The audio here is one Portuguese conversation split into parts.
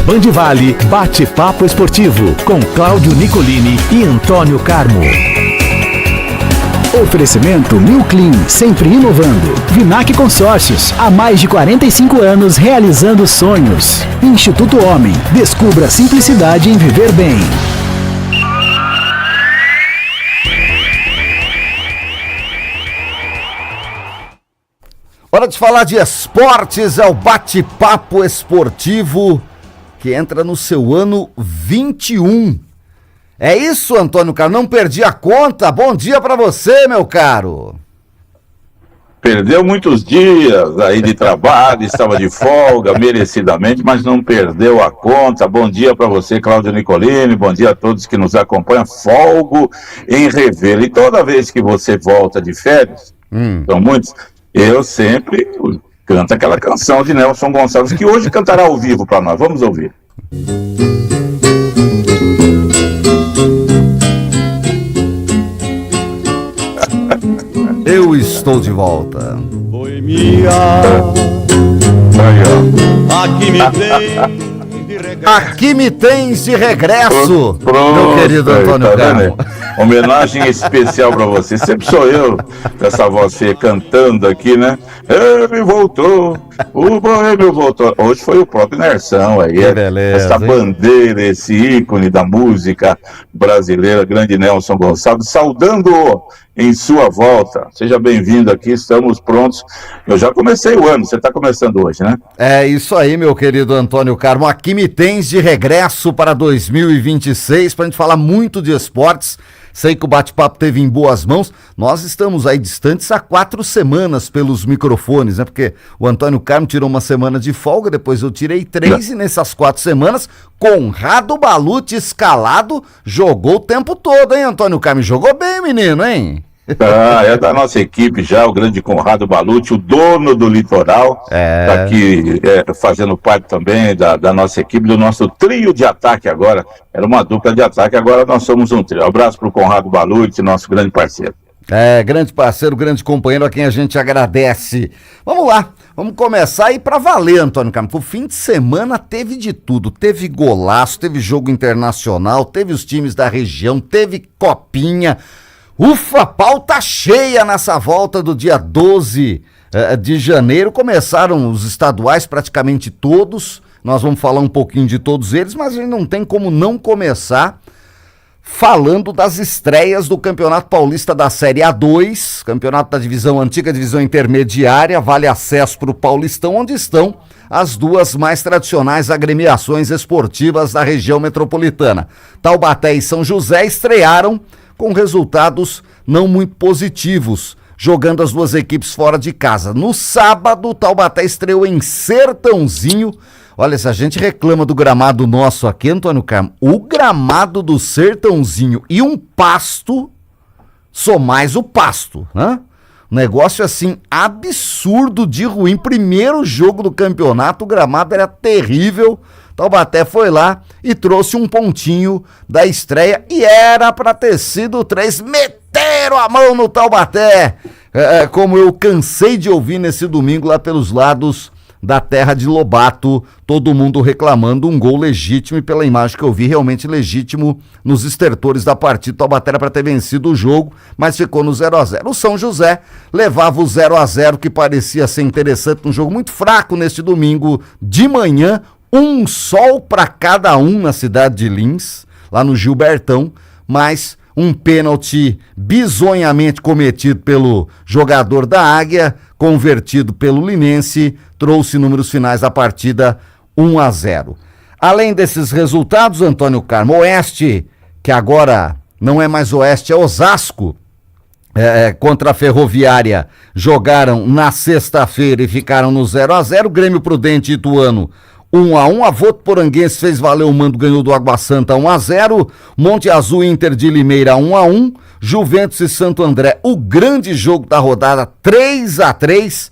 Band Vale, bate-papo esportivo com Cláudio Nicolini e Antônio Carmo. Oferecimento New Clean, sempre inovando. Vinac Consórcios, há mais de 45 anos realizando sonhos. Instituto Homem, descubra a simplicidade em viver bem. Hora de falar de esportes, é o bate-papo esportivo que entra no seu ano 21. É isso, Antônio Carmo, não perdi a conta. Bom dia pra você, meu caro. Perdeu muitos dias aí de trabalho, estava de folga, merecidamente, mas não perdeu a conta. Bom dia para você, Cláudio Nicolini, bom dia a todos que nos acompanham. Folgo em revê-lo. E toda vez que você volta de férias, são muitos, eu sempre canto aquela canção de Nelson Gonçalves, que hoje cantará ao vivo para nós. Vamos ouvir. Eu estou de volta. Oi, minha. Aqui me tem de regresso. Aqui me tens de regresso, Pronto, meu querido Antônio tá Carmo. Homenagem especial para você. Sempre sou eu, com essa voz feia, cantando aqui, né? Ele voltou, o Boêmio voltou. Hoje foi o próprio Nerção aí. Que beleza, essa hein? bandeira, esse ícone da música brasileira, grande Nelson Gonçalves, saudando-o em sua volta. Seja bem-vindo aqui, estamos prontos. Eu já comecei o ano, você está começando hoje, né? É isso aí, meu querido Antônio Carmo. Aqui me tens de regresso para 2026, para a gente falar muito de esportes. Sei que o bate-papo teve em boas mãos. Nós estamos aí distantes há 4 semanas pelos microfones, né? Porque o Antônio Carmo tirou uma semana de folga, depois eu tirei 3 e nessas 4 semanas, Conrado Balucci escalado, jogou o tempo todo, hein, Antônio Carmo? Jogou bem, menino, hein? É da nossa equipe já, o grande Conrado Balucci, o dono do litoral, está aqui fazendo parte também da nossa equipe, do nosso trio de ataque agora. Era uma dupla de ataque, agora nós somos um trio. Abraço para o Conrado Balucci, nosso grande parceiro. Grande parceiro, grande companheiro, a quem a gente agradece. Vamos lá, vamos começar aí pra valer, Antônio Carmo. O fim de semana teve de tudo, teve golaço, teve jogo internacional, teve os times da região, teve copinha. Ufa, pauta cheia nessa volta do dia 12 de janeiro. Começaram os estaduais praticamente todos. Nós vamos falar um pouquinho de todos eles, mas a gente não tem como não começar falando das estreias do Campeonato Paulista da Série A2, campeonato da divisão antiga, divisão intermediária, vale acesso para o Paulistão, onde estão as duas mais tradicionais agremiações esportivas da região metropolitana. Taubaté e São José estrearam com resultados não muito positivos, jogando as duas equipes fora de casa. No sábado, o Taubaté estreou em Sertãozinho. Olha, se a gente reclama do gramado nosso aqui, Antônio Carmo, o gramado do Sertãozinho e um pasto, só mais o pasto, né? Negócio assim, absurdo de ruim. Primeiro jogo do campeonato, o gramado era terrível. Taubaté foi lá e trouxe um pontinho da estreia e era pra ter sido 3. Meteram a mão no Taubaté, como eu cansei de ouvir nesse domingo lá pelos lados da terra de Lobato, todo mundo reclamando um gol legítimo, e pela imagem que eu vi, realmente legítimo nos estertores da partida. Taubaté era para ter vencido o jogo, mas ficou no 0-0. O São José levava o 0-0, que parecia ser interessante, um jogo muito fraco neste domingo de manhã, um sol para cada um na cidade de Lins, lá no Gilbertão, mas um pênalti bizonhamente cometido pelo jogador da Águia, convertido pelo Linense, trouxe números finais da partida 1-0. Além desses resultados, Antônio Carmo, Oeste, que agora não é mais Oeste, é Osasco, contra a Ferroviária, jogaram na sexta-feira e ficaram no 0-0. Grêmio Prudente e Ituano 1-1, a Votuporanguense fez valer o mando, ganhou do Água Santa 1-0, Monte Azul e Inter de Limeira 1-1, Juventus e Santo André, o grande jogo da rodada 3-3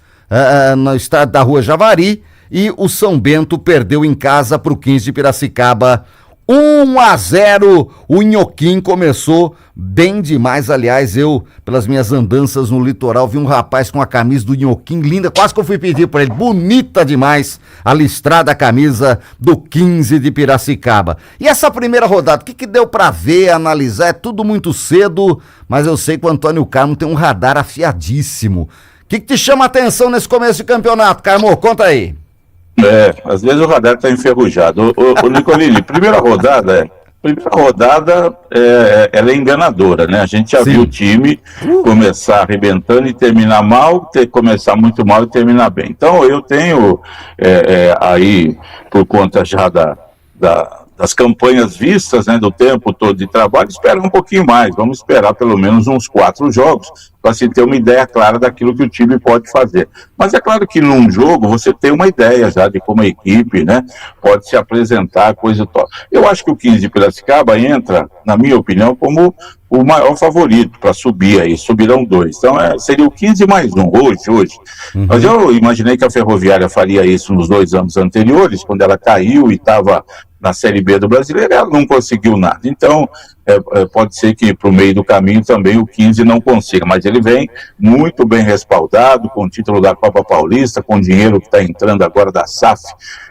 no estádio da Rua Javari, e o São Bento perdeu em casa para o 15 de Piracicaba 1-0, o Inhoquim começou bem demais. Aliás, eu, pelas minhas andanças no litoral, vi um rapaz com a camisa do Inhoquim linda, quase que eu fui pedir para ele, bonita demais, a listrada a camisa do 15 de Piracicaba. E essa primeira rodada, o que deu para ver, analisar? É tudo muito cedo, mas eu sei que o Antônio Carmo tem um radar afiadíssimo. O que te chama a atenção nesse começo de campeonato, Carmo? Conta aí. Às vezes o radar está enferrujado. O Nicolini, primeira rodada ela é enganadora, né? A gente já viu o time começar arrebentando e terminar mal, começar muito mal e terminar bem. Então eu tenho aí, por conta já das campanhas vistas, né, do tempo todo de trabalho, esperar um pouquinho mais. Vamos esperar pelo menos uns 4 jogos para se ter uma ideia clara daquilo que o time pode fazer. Mas é claro que num jogo você tem uma ideia já de como a equipe, né, pode se apresentar, coisa e tal. Eu acho que o 15 de Piracicaba entra, na minha opinião, como o maior favorito para subir aí, subirão 2. Então seria o 15 mais 1, hoje. Mas eu imaginei que a Ferroviária faria isso nos 2 anos anteriores, quando ela caiu e estava na Série B do Brasileiro, ela não conseguiu nada. Então, pode ser que para o meio do caminho também o 15 não consiga, mas ele vem muito bem respaldado, com o título da Copa Paulista, com o dinheiro que está entrando agora da SAF,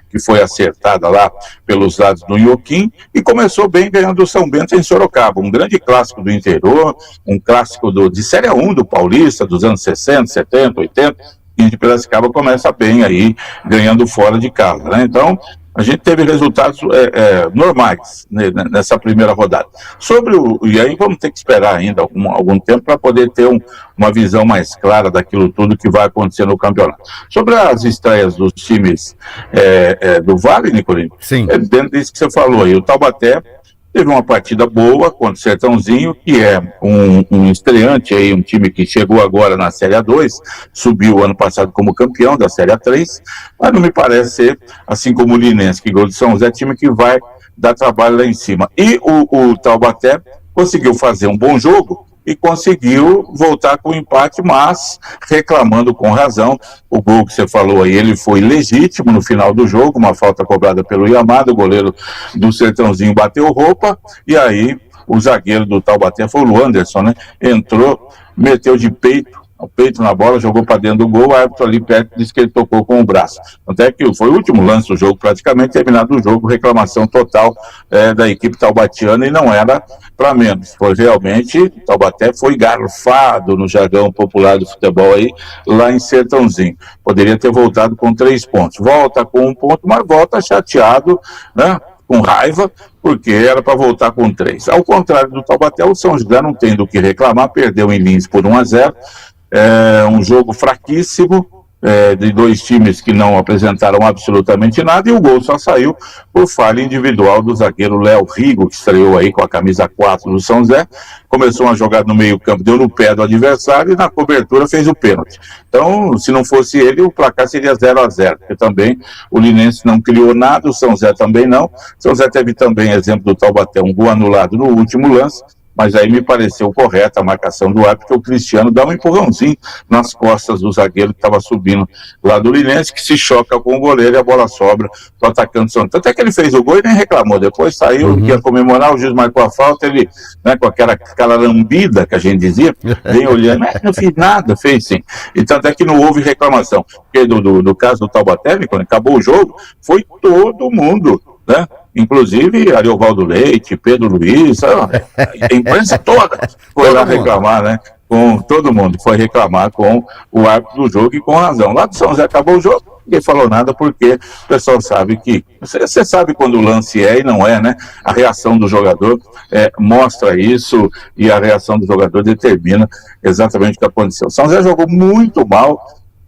que foi acertada lá pelos lados do Inhoquim, e começou bem ganhando o São Bento em Sorocaba, um grande clássico do interior, um clássico de Série 1 do Paulista, dos anos 60, 70, 80, e de Piracicaba começa bem aí, ganhando fora de casa, né? Então, a gente teve resultados normais, né, nessa primeira rodada. E aí vamos ter que esperar ainda algum tempo para poder ter uma visão mais clara daquilo tudo que vai acontecer no campeonato. Sobre as estreias dos times do Vale, Nicolini, dentro disso que você falou aí, o Taubaté teve uma partida boa contra o Sertãozinho, que é um estreante aí, um time que chegou agora na Série A2, subiu ano passado como campeão da Série A3, mas não me parece ser, assim como o Linense, que ganhou de São José, time que vai dar trabalho lá em cima. E o Taubaté conseguiu fazer um bom jogo e conseguiu voltar com o empate, mas reclamando com razão. O gol que você falou aí, ele foi legítimo no final do jogo, uma falta cobrada pelo Yamada, o goleiro do Sertãozinho bateu roupa, e aí o zagueiro do Taubaté foi o Anderson, né? Entrou, meteu de peito na bola, jogou para dentro do gol, o árbitro ali perto disse que ele tocou com o braço. Até que foi o último lance do jogo, praticamente terminado o jogo, reclamação total da equipe taubatiana, e não era para menos. Foi realmente, Taubaté foi garfado no jargão popular do futebol aí, lá em Sertãozinho. Poderia ter voltado com 3 pontos. Volta com 1 ponto, mas volta chateado, né? Com raiva, porque era para voltar com 3. Ao contrário do Taubaté, o São José não tem do que reclamar, perdeu em Lins por 1-0, um jogo fraquíssimo, de 2 times que não apresentaram absolutamente nada, e o gol só saiu por falha individual do zagueiro Léo Rigo, que estreou aí com a camisa 4 do São José, começou uma jogada no meio campo, deu no pé do adversário e na cobertura fez o pênalti. Então, se não fosse ele, o placar seria 0-0, porque também o Linense não criou nada, o São José também não. O São José teve também, exemplo do Taubaté, um gol anulado no último lance, mas aí me pareceu correta a marcação do árbitro, porque o Cristiano dá um empurrãozinho nas costas do zagueiro que estava subindo lá do Linense, que se choca com o goleiro e a bola sobra para o atacante São. Tanto é que ele fez o gol e nem reclamou, depois saiu, ia comemorar, o juiz marcou a falta, ele, né, com aquela lambida que a gente dizia, vem olhando, mas não fiz nada, fez sim. E tanto é que não houve reclamação, porque do caso do Taubaté, quando acabou o jogo, foi todo mundo, né? Inclusive Ariovaldo Leite, Pedro Luiz, a imprensa toda foi lá reclamar, né? Com todo mundo foi reclamar com o árbitro do jogo, e com razão. Lá do São José acabou o jogo, ninguém falou nada, porque o pessoal sabe que, você sabe quando o lance é e não é, né? A reação do jogador mostra isso, e a reação do jogador determina exatamente o que aconteceu. O São José jogou muito mal,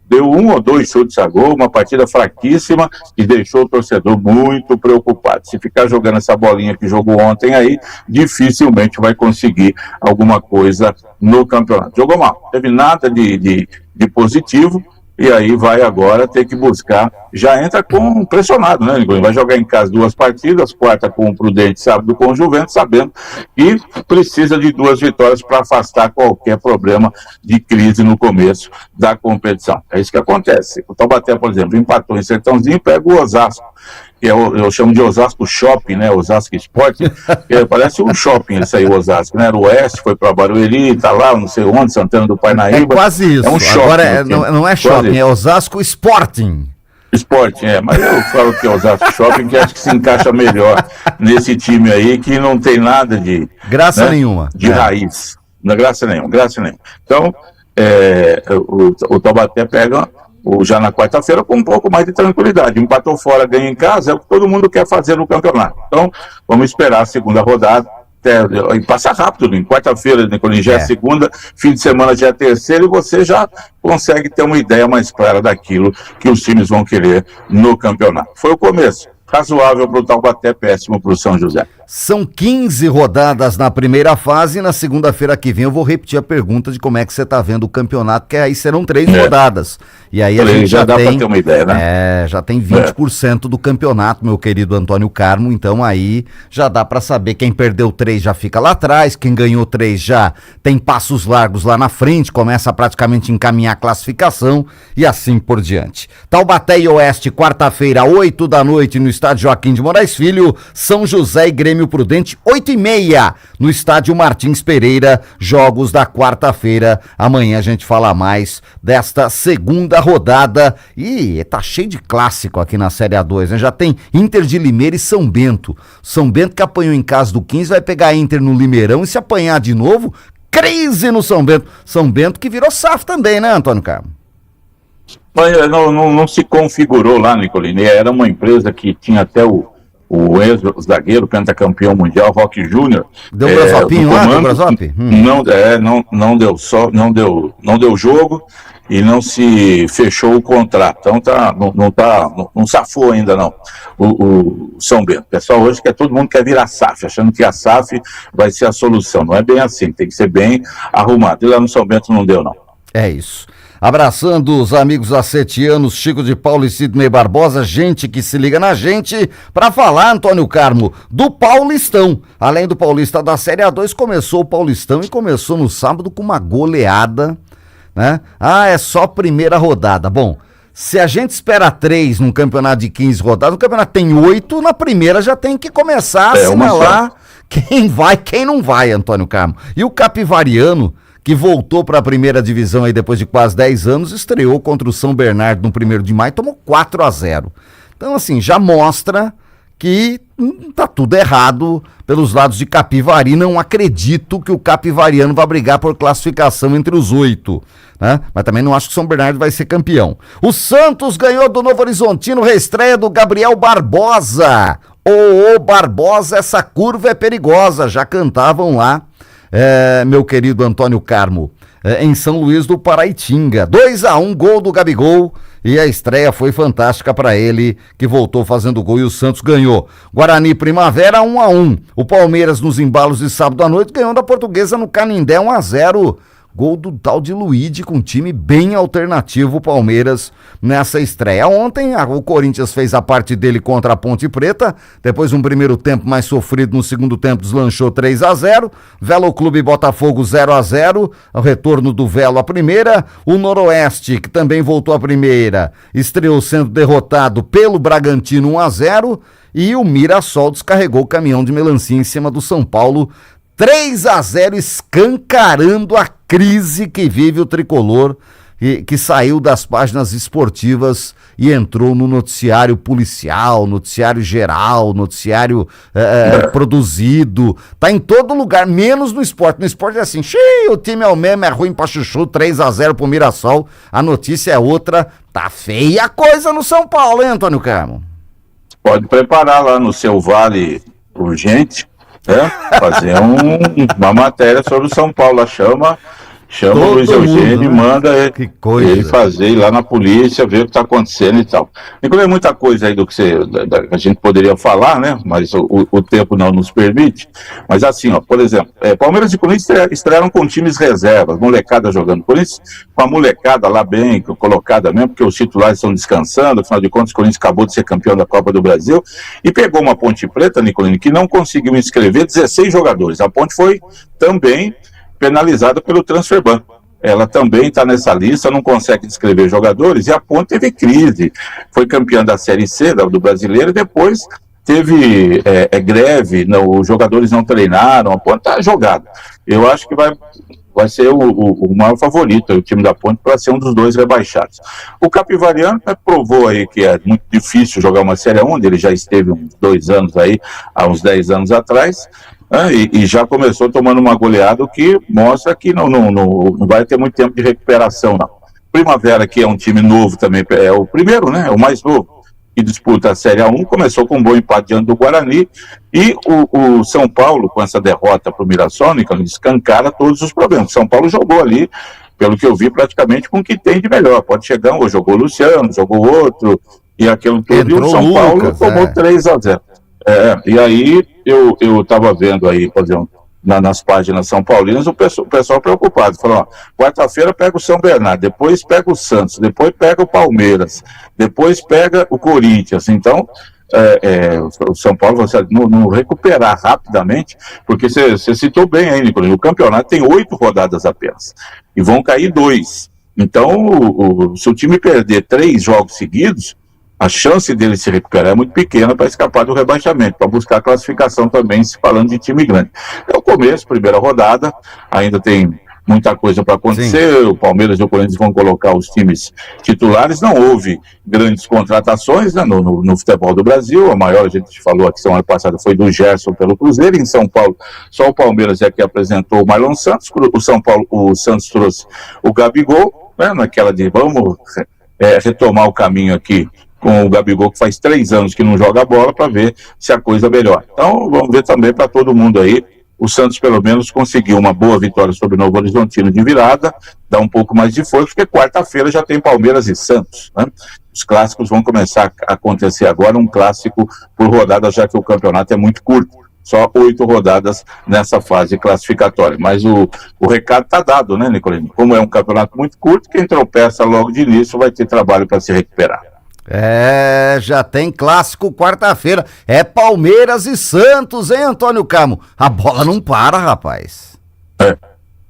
deu 1 ou 2 chutes a gol, uma partida fraquíssima, e deixou o torcedor muito preocupado. Se ficar jogando essa bolinha que jogou ontem aí, dificilmente vai conseguir alguma coisa no campeonato. Jogou mal, não teve nada de positivo, e aí vai agora ter que buscar já entra pressionado, né, Nicolini? Vai jogar em casa 2 partidas, quarta com o Prudente, sábado com o Juventus, sabendo que precisa de 2 vitórias para afastar qualquer problema de crise no começo da competição. É isso que acontece. O Taubaté, por exemplo, empatou em Sertãozinho, pega o Osasco, que eu chamo de Osasco Shopping, né, Osasco Esporte, que parece um shopping isso aí, o Osasco, né, era o Oeste, foi para Barueri, tá lá, não sei onde, Santana do Parnaíba. É quase isso, é um shopping, agora não é shopping, quase. É Osasco Sporting. Esporte, mas eu falo que é Osasco Shopping, que acho que se encaixa melhor nesse time aí, que não tem nada de... Graça nenhuma. De raiz. Não é graça nenhuma. Então, o Taubaté pega já na quarta-feira com um pouco mais de tranquilidade. Empatou fora, ganha em casa, é o que todo mundo quer fazer no campeonato. Então, vamos esperar a segunda rodada. E passa rápido, em quarta-feira, Nicolini, já é segunda, fim de semana já é terceira, e você já consegue ter uma ideia mais clara daquilo que os times vão querer no campeonato. Foi o começo. Razoável para o Taubaté, péssimo para o São José. São 15 rodadas na primeira fase, e na segunda-feira que vem eu vou repetir a pergunta de como é que você está vendo o campeonato, que aí serão 3 rodadas. E aí a gente já dá tem... para ter uma ideia, né? Já tem 20% do campeonato, meu querido Antônio Carmo, então aí já dá para saber quem perdeu 3 já fica lá atrás, quem ganhou 3 já tem passos largos lá na frente, começa a praticamente encaminhar a classificação e assim por diante. Taubaté e Oeste, quarta-feira, 8 da noite no Estádio Joaquim de Moraes Filho, São José e Grêmio Prudente, 8h30 no Estádio Martins Pereira, jogos da quarta-feira. Amanhã a gente fala mais desta segunda rodada e tá cheio de clássico aqui na Série A2, né? Já tem Inter de Limeira e São Bento. São Bento que apanhou em casa do 15, vai pegar Inter no Limeirão e se apanhar de novo, crise no São Bento. São Bento que virou SAF também, né, Antônio Carmo? Não se configurou lá, Nicolini. Era uma empresa que tinha até o ex-zagueiro, pentacampeão mundial, Roque Júnior. Deu um brasopinho lá, deu brasop? Não deu jogo e não se fechou o contrato. Então não safou ainda não o São Bento. O pessoal hoje todo mundo quer virar SAF, achando que a SAF vai ser a solução. Não é bem assim, tem que ser bem arrumado. E lá no São Bento não deu não. É isso. Abraçando os amigos acetianos, Chico de Paulo e Sidney Barbosa, gente que se liga na gente, para falar, Antônio Carmo, do Paulistão. Além do Paulista da Série A2, começou o Paulistão e começou no sábado com uma goleada, né? É só primeira rodada. Bom, se a gente espera 3 num campeonato de 15 rodadas, o campeonato tem 8, na primeira já tem que começar a assinalar quem vai, quem não vai, Antônio Carmo. E o Capivariano, que voltou para a primeira divisão aí depois de quase 10 anos, estreou contra o São Bernardo no 1º de maio, tomou 4-0. Então, assim, já mostra que tá tudo errado pelos lados de Capivari. Não acredito que o Capivariano vai brigar por classificação entre os 8, né? Mas também não acho que o São Bernardo vai ser campeão. O Santos ganhou do Novo Horizontino, reestreia do Gabriel Barbosa. Ô, Barbosa, essa curva é perigosa, já cantavam lá. Meu querido Antônio Carmo, em São Luís do Paraitinga, 2-1, gol do Gabigol, e a estreia foi fantástica para ele, que voltou fazendo gol e o Santos ganhou. Guarani Primavera, 1-1, o Palmeiras nos embalos de sábado à noite ganhou da Portuguesa no Canindé, 1-0, gol do tal de Luigi, com um time bem alternativo, o Palmeiras, nessa estreia. Ontem, o Corinthians fez a parte dele contra a Ponte Preta, depois um primeiro tempo mais sofrido, no segundo tempo deslanchou 3-0, Velo Clube Botafogo 0-0, o retorno do Velo à primeira, o Noroeste, que também voltou à primeira, estreou sendo derrotado pelo Bragantino 1-0, e o Mirassol descarregou o caminhão de melancia em cima do São Paulo, 3-0, escancarando a crise que vive o tricolor, que saiu das páginas esportivas e entrou no noticiário policial, noticiário geral, noticiário produzido, tá em todo lugar, menos no esporte. No esporte é assim, o time é o mesmo, é ruim pra chuchu, 3-0 pro Mirassol, a notícia é outra, tá feia a coisa no São Paulo, hein, Antônio Carmo? Pode preparar lá no seu Vale Urgente, fazer uma matéria sobre o São Paulo, chama Chama o Todo Luiz Eugênio e mundo, né? manda Que coisa. ele fazer, ir lá na polícia, ver o que está acontecendo e tal. Inclusive, muita coisa aí do que a gente poderia falar, né? Mas o tempo não nos permite. Mas assim, ó, por exemplo, Palmeiras e Corinthians estrearam com times reservas, molecada jogando. Corinthians com a molecada lá bem colocada mesmo, porque os titulares estão descansando, afinal de contas, o Corinthians acabou de ser campeão da Copa do Brasil e pegou uma Ponte Preta, Nicolini, que não conseguiu inscrever 16 jogadores. A Ponte foi também penalizada pelo Transferban. Ela também está nessa lista, não consegue inscrever jogadores, e a Ponte teve crise. Foi campeã da Série C do Brasileiro, e depois teve greve, os jogadores não treinaram, a Ponte está jogada. Eu acho que vai ser o maior favorito, o time da Ponte, para ser um dos dois rebaixados. O Capivariano provou aí que é muito difícil jogar uma Série A, onde ele já esteve uns 2 anos aí, há uns 10 anos atrás, e já começou tomando uma goleada, o que mostra que não vai ter muito tempo de recuperação, não. Primavera, que é um time novo também, é o primeiro, né, é o mais novo, que disputa a Série A1, começou com um bom empate diante do Guarani, e o São Paulo, com essa derrota para o Mirassol, escancara todos os problemas. O São Paulo jogou ali, pelo que eu vi, praticamente com o que tem de melhor. Pode chegar, ou jogou o Luciano, jogou outro, e aquilo tudo, e o São Paulo tomou 3-0. E aí eu estava vendo aí, por exemplo, nas páginas São Paulinas, o pessoal preocupado, falou, quarta-feira pega o São Bernardo, depois pega o Santos, depois pega o Palmeiras, depois pega o Corinthians. Então, o São Paulo vai não recuperar rapidamente, porque você citou bem aí, Nicolino, o campeonato tem 8 rodadas apenas, e vão cair 2. Então, se o time perder 3 jogos seguidos, a chance dele se recuperar é muito pequena para escapar do rebaixamento, para buscar classificação também, se falando de time grande. É o começo, primeira rodada, ainda tem muita coisa para acontecer. Sim. O Palmeiras e o Corinthians vão colocar os times titulares. Não houve grandes contratações, né, no futebol do Brasil. A maior, a gente falou aqui semana passada, foi do Gerson pelo Cruzeiro. Em São Paulo, só o Palmeiras é que apresentou o Marlon Santos. O Santos trouxe o Gabigol, né, naquela de vamos retomar o caminho aqui com o Gabigol, que faz 3 anos que não joga bola, para ver se a coisa melhora. Então, vamos ver também para todo mundo aí. O Santos, pelo menos, conseguiu uma boa vitória sobre o Novo Horizontino de virada, dá um pouco mais de força, porque quarta-feira já tem Palmeiras e Santos, né? Os clássicos vão começar a acontecer agora, um clássico por rodada, já que o campeonato é muito curto. Só 8 rodadas nessa fase classificatória. Mas o recado está dado, né, Nicolino? Como é um campeonato muito curto, quem tropeça logo de início vai ter trabalho para se recuperar. Já tem clássico quarta-feira. É Palmeiras e Santos, hein, Antônio Camo? A bola não para, rapaz.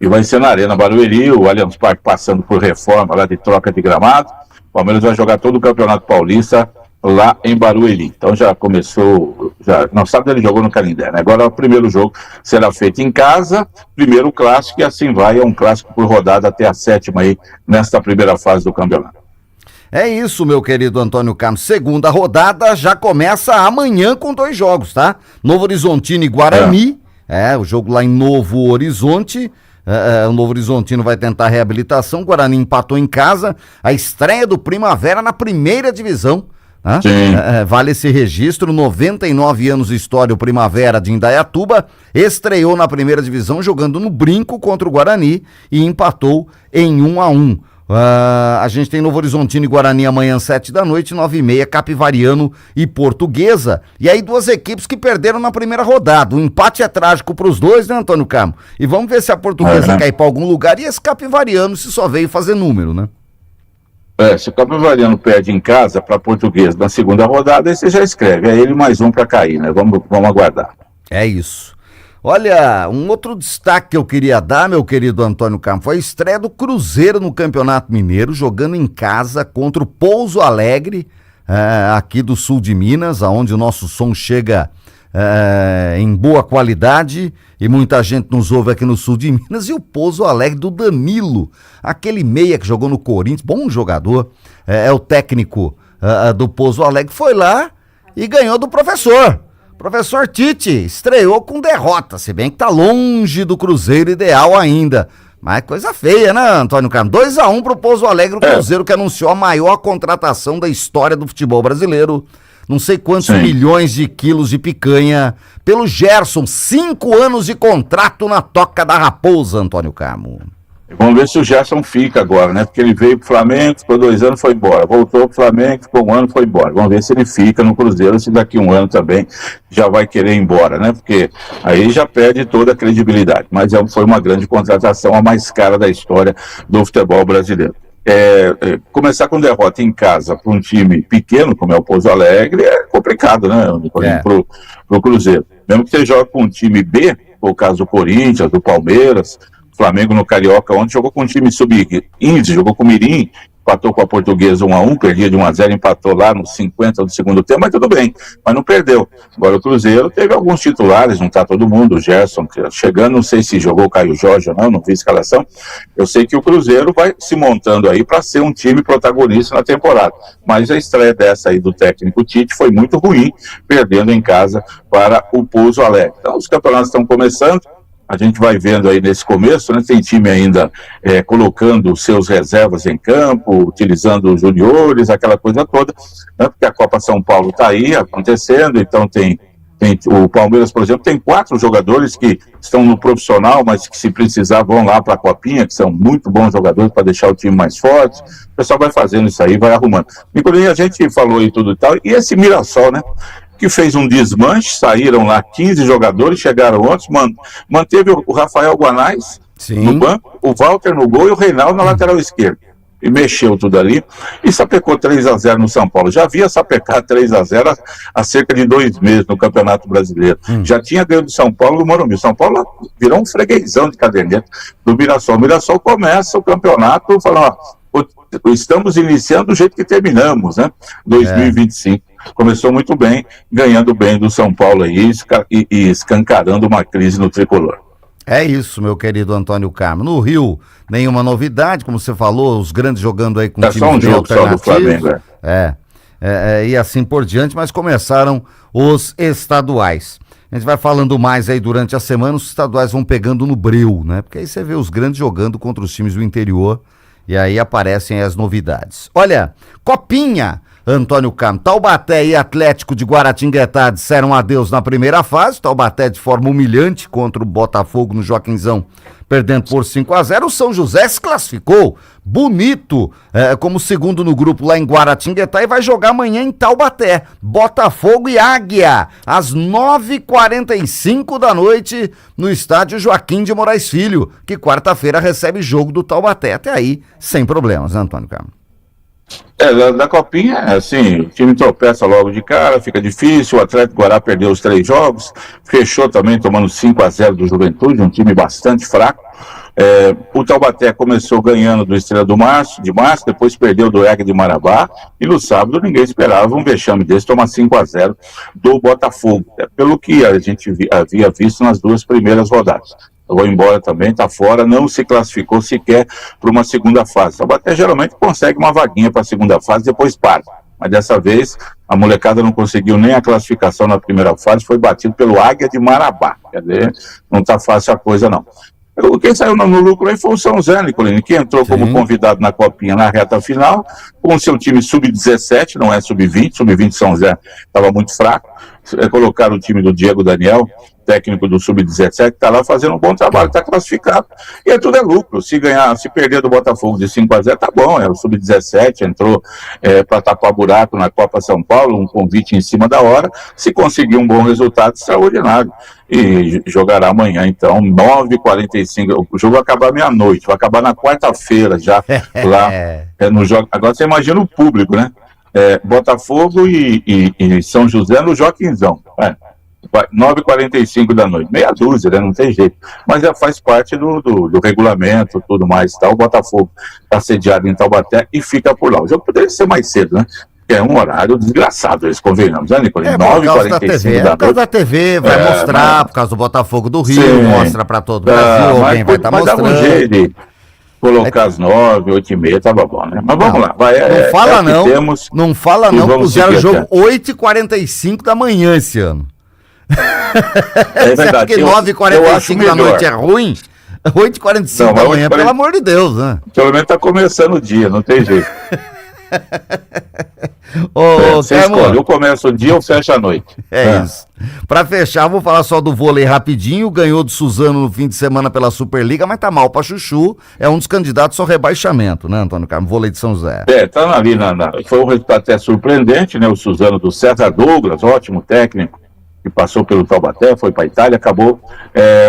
E vai ser na Arena Barueri, o Allianz Parque passando por reforma lá de troca de gramado. O Palmeiras vai jogar todo o Campeonato Paulista lá em Barueri. Então já começou, não sabe, ele jogou no Canindé, né? Agora o primeiro jogo será feito em casa, primeiro clássico, e assim vai, é um clássico por rodada até a 7ª aí, nesta primeira fase do campeonato. É isso, meu querido Antônio Carlos. Segunda rodada já começa amanhã com 2 jogos, tá? Novo Horizontino e Guarani. O jogo lá em Novo Horizonte. O Novo Horizontino vai tentar a reabilitação. O Guarani empatou em casa. A estreia do Primavera na primeira divisão. Né? Vale esse registro. 99 anos de história, o Primavera de Indaiatuba estreou na primeira divisão jogando no Brinco contra o Guarani e empatou em 1-1. A gente tem Novo Horizontino e Guarani amanhã 7 da noite, 9h30, Capivariano e Portuguesa. E aí 2 equipes que perderam na primeira rodada. O empate é trágico para os dois, né, Antônio Camo? E vamos ver se a Portuguesa cai para algum lugar e esse Capivariano se só veio fazer número, né? Se o Capivariano perde em casa para Portuguesa na segunda rodada, aí você já escreve. É ele mais um para cair, né? Vamos aguardar. É isso. Olha, um outro destaque que eu queria dar, meu querido Antônio Campos, foi a estreia do Cruzeiro no Campeonato Mineiro, jogando em casa contra o Pouso Alegre, aqui do sul de Minas, onde o nosso som chega em boa qualidade e muita gente nos ouve aqui no sul de Minas. E o Pouso Alegre do Danilo, aquele meia que jogou no Corinthians, bom jogador, é o técnico do Pouso Alegre, foi lá e ganhou do professor. Professor Tite estreou com derrota, se bem que tá longe do Cruzeiro ideal ainda. Mas coisa feia, né, Antônio Carlos? 2-1 pro Pouso Alegre, o Cruzeiro que anunciou a maior contratação da história do futebol brasileiro. Não sei quantos milhões de quilos de picanha pelo Gerson. 5 anos de contrato na Toca da Raposa, Antônio Carlos. Vamos ver se o Gerson fica agora, né? Porque ele veio pro Flamengo, ficou 2 anos, foi embora. Voltou pro Flamengo, ficou 1 ano, foi embora. Vamos ver se ele fica no Cruzeiro, se daqui 1 ano também já vai querer ir embora, né? Porque aí já perde toda a credibilidade. Mas foi uma grande contratação, a mais cara da história do futebol brasileiro. Começar com derrota em casa para um time pequeno, como é o Pouso Alegre, é complicado, né? Pro Cruzeiro. Mesmo que você jogue com um time B, o caso do Corinthians, do Palmeiras, Flamengo no Carioca ontem jogou com um time sub-15, jogou com o Mirim, empatou com a Portuguesa 1-1, perdia de 1-0, empatou lá nos 50 do segundo tempo, mas tudo bem, mas não perdeu. Agora o Cruzeiro teve alguns titulares, não está todo mundo, o Gerson chegando, não sei se jogou o Caio Jorge ou não vi a escalação. Eu sei que o Cruzeiro vai se montando aí para ser um time protagonista na temporada, mas a estreia dessa aí do técnico Tite foi muito ruim, perdendo em casa para o Pouso Alegre. Então os campeonatos estão começando, a gente vai vendo aí nesse começo, né? Tem time ainda colocando seus reservas em campo, utilizando os juniores, aquela coisa toda, né? Porque a Copa São Paulo está aí acontecendo, então tem o Palmeiras, por exemplo, tem 4 jogadores que estão no profissional, mas que se precisar vão lá para a Copinha, que são muito bons jogadores para deixar o time mais forte. O pessoal vai fazendo isso aí, vai arrumando. Inclusive a gente falou e tudo e tal, e esse Mirassol, né? Que fez um desmanche, saíram lá 15 jogadores, chegaram ontem, manteve o Rafael Guanais no banco, o Walter no gol e o Reinaldo na lateral esquerda. E mexeu tudo ali, e sapecou 3-0 no São Paulo. Já havia sapecado 3-0 há cerca de 2 meses no Campeonato Brasileiro. Já tinha ganho do São Paulo no Morumbi. São Paulo virou um freguesão de caderneta do Mirassol. O Mirassol começa o campeonato falando, estamos iniciando do jeito que terminamos, né? 2025. Começou muito bem, ganhando bem do São Paulo aí e escancarando uma crise no tricolor. É isso, meu querido Antônio Carmo. No Rio, nenhuma novidade, como você falou, os grandes jogando aí com times só um jogo só do Flamengo. E assim por diante, mas começaram os estaduais. A gente vai falando mais aí durante a semana, os estaduais vão pegando no breu, né? Porque aí você vê os grandes jogando contra os times do interior e aí aparecem as novidades. Olha, Copinha! Antônio Carmo, Taubaté e Atlético de Guaratinguetá disseram adeus na primeira fase, Taubaté de forma humilhante contra o Botafogo no Joaquinzão, perdendo por 5-0, o São José se classificou, bonito, como segundo no grupo lá em Guaratinguetá e vai jogar amanhã em Taubaté, Botafogo e Águia, às 9h45 da noite, no estádio Joaquim de Moraes Filho, que quarta-feira recebe jogo do Taubaté, até aí sem problemas, né, Antônio Carmo? Da Copinha, assim, o time tropeça logo de cara, fica difícil, o Atlético Guará perdeu os 3 jogos, fechou também tomando 5-0 do Juventude, um time bastante fraco. O Taubaté começou ganhando do Estrela de Março, depois perdeu do Águia de Marabá, e no sábado ninguém esperava um vexame desse, tomar 5-0 do Botafogo, pelo que a gente havia visto nas 2 primeiras rodadas. Eu vou embora também, está fora, não se classificou sequer para uma segunda fase. O Taubaté geralmente consegue uma vaguinha para a segunda fase, depois para. Mas dessa vez, a molecada não conseguiu nem a classificação na primeira fase, foi batido pelo Águia de Marabá. Quer dizer, não está fácil a coisa, não. Quem saiu no lucro aí foi o São José, Nicolini, que entrou como convidado na Copinha na reta final, com o seu time sub-17, não é sub-20, sub-20 São José estava muito fraco. Colocaram o time do Diego Daniel, técnico do Sub-17, que está lá fazendo um bom trabalho, está classificado. E tudo é lucro. Se perder do Botafogo de 5-0, tá bom. O Sub-17 entrou para tapar buraco na Copa São Paulo, um convite em cima da hora. Se conseguir um bom resultado, extraordinário. E jogará amanhã, então, 9h45. O jogo vai acabar meia-noite, vai acabar na quarta-feira já, lá no jogo. Agora você imagina o público, né? Botafogo e São José no Joaquinzão. 9h45 da noite, meia dúzia, né? Não tem jeito, mas já faz parte do regulamento, tudo mais, tá? O Botafogo está sediado em Taubaté e fica por lá. O jogo poderia ser mais cedo, né? É um horário desgraçado, eles convenhamos, né, Nicolini? 9h45 da noite. Da TV vai mostrar, por causa do Botafogo do Rio, mostra para todo o Brasil, alguém vai estar mostrando. Mas dá um jeito de colocar às 9, 8h30, tava bom, né? Mas vamos lá. Não fala não, puseram o jogo 8h45 da manhã esse ano. É verdade. Porque 9h45 da noite é ruim? 8h45 da manhã, pelo amor de Deus, né? Pelo menos tá começando o dia, não tem jeito. Você escolhe, ou começa o dia ou fecha a noite. É isso. Pra fechar, vou falar só do vôlei rapidinho. Ganhou do Suzano no fim de semana pela Superliga, mas tá mal pra chuchu. É um dos candidatos ao rebaixamento, né, Antônio Carmo? Vôlei de São José. Tá ali foi um resultado até surpreendente, né? O Suzano do César Douglas, ótimo técnico, que passou pelo Taubaté, foi para a Itália, acabou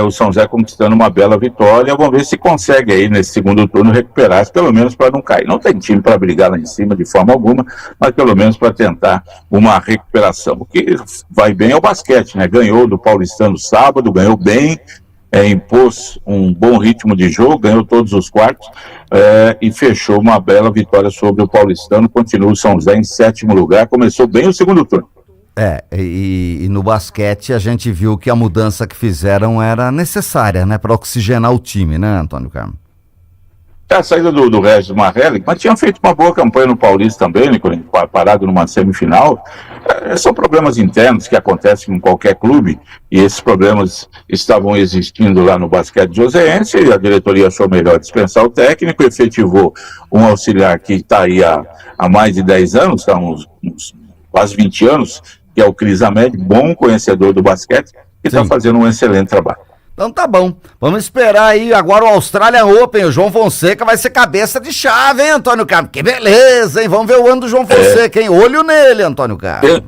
o São José conquistando uma bela vitória. Vamos ver se consegue aí nesse segundo turno recuperar, pelo menos para não cair. Não tem time para brigar lá em cima de forma alguma, mas pelo menos para tentar uma recuperação. O que vai bem é o basquete, né? Ganhou do Paulistano sábado, ganhou bem, impôs um bom ritmo de jogo, ganhou todos os quartos e fechou uma bela vitória sobre o Paulistano. Continua o São José em 7º lugar, começou bem o segundo turno. E no basquete a gente viu que a mudança que fizeram era necessária, né, para oxigenar o time, né, Antônio Carmo? A saída do Regis Marrelli, mas tinha feito uma boa campanha no Paulista também, né, parado numa semifinal. São problemas internos que acontecem em qualquer clube, e esses problemas estavam existindo lá no basquete joseense, e a diretoria achou melhor dispensar o técnico, efetivou um auxiliar que está aí há mais de 10 anos, há uns quase 20 anos, que é o Cris Amédio, bom conhecedor do basquete, que está fazendo um excelente trabalho. Então tá bom, vamos esperar aí agora o Australian Open. O João Fonseca vai ser cabeça de chave, hein, Antônio Carmo? Que beleza, hein? Vamos ver o ano do João Fonseca, hein? Olho nele, Antônio Carmo.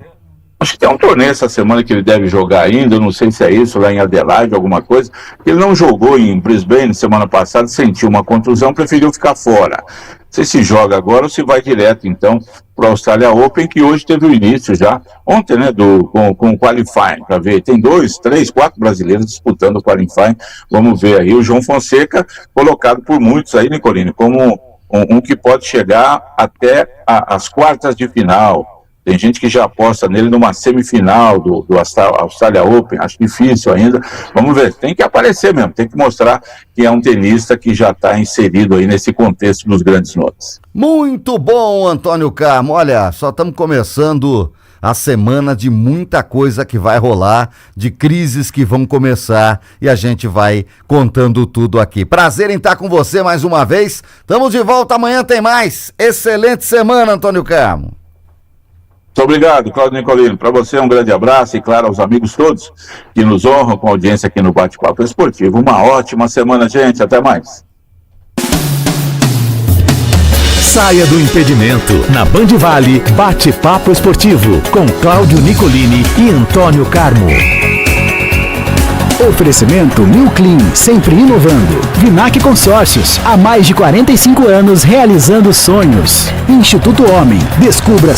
Acho que tem um torneio essa semana que ele deve jogar ainda, eu não sei se é isso, lá em Adelaide, alguma coisa. Ele não jogou em Brisbane semana passada, sentiu uma contusão, preferiu ficar fora. Não sei se joga agora ou se vai direto, então, para o Australia Open, que hoje teve o início já, ontem, né, com o Qualifying, para ver. Tem 2, 3, 4 brasileiros disputando o Qualifying. Vamos ver aí o João Fonseca, colocado por muitos aí, Nicolini, como um que pode chegar até as quartas de final. Tem gente que já aposta nele numa semifinal do Australia Open, acho difícil ainda. Vamos ver, tem que aparecer mesmo, tem que mostrar que é um tenista que já está inserido aí nesse contexto dos grandes nomes. Muito bom, Antônio Carmo. Olha, só estamos começando a semana de muita coisa que vai rolar, de crises que vão começar, e a gente vai contando tudo aqui. Prazer em estar com você mais uma vez. Estamos de volta, amanhã tem mais. Excelente semana, Antônio Carmo. Muito obrigado, Cláudio Nicolini. Para você, um grande abraço e, claro, aos amigos todos que nos honram com a audiência aqui no Bate-Papo Esportivo. Uma ótima semana, gente. Até mais. Saia do impedimento. Na Band Vale, Bate-Papo Esportivo, com Cláudio Nicolini e Antônio Carmo. Oferecimento New Clean, sempre inovando. Vinac Consórcios, há mais de 45 anos realizando sonhos. Instituto Homem, descubra